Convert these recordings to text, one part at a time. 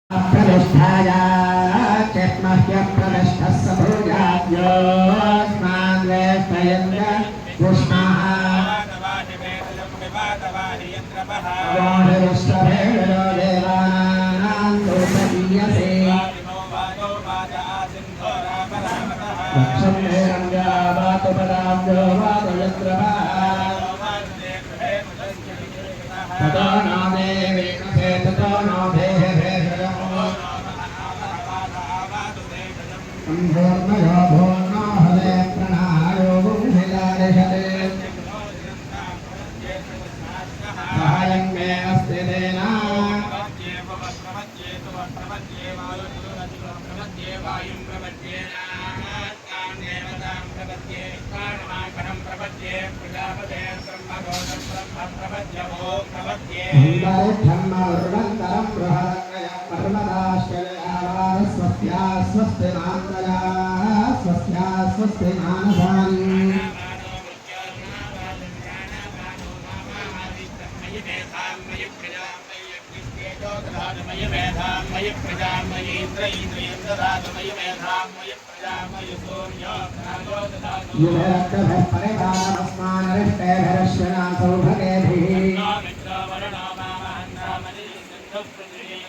प्रतिष्ठाया चेत्मह्य प्रतिष्ठः सभोजाद्योऽस्मान् वेष्टयन्त कृष्णः वाहिरुष्टभेदो देवानां दोषगीयसे रक्षन्ते रङ्गावातुपदाब्जो वातयत्रः ततो नो देवेणसे ततो नो संभोर्मयो भोर्नो हले प्रणायो गुंहिलारिषते सहायं मे अस्ति तेन स्वस्ति मातया स्वस्ति मानसानि मयि प्रजा मयि इंद्र इंद्रियं ददातु मयि मेधां मयि प्रजा मयि सूर्यो राजो ददातु युवरक्तभः परिवारमस्मान् रिष्टेभरश्वना सौभगेभिः मित्रो वरुणो मामहन्नामनि सिन्धुः पृथिवी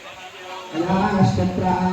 नक्षत्रा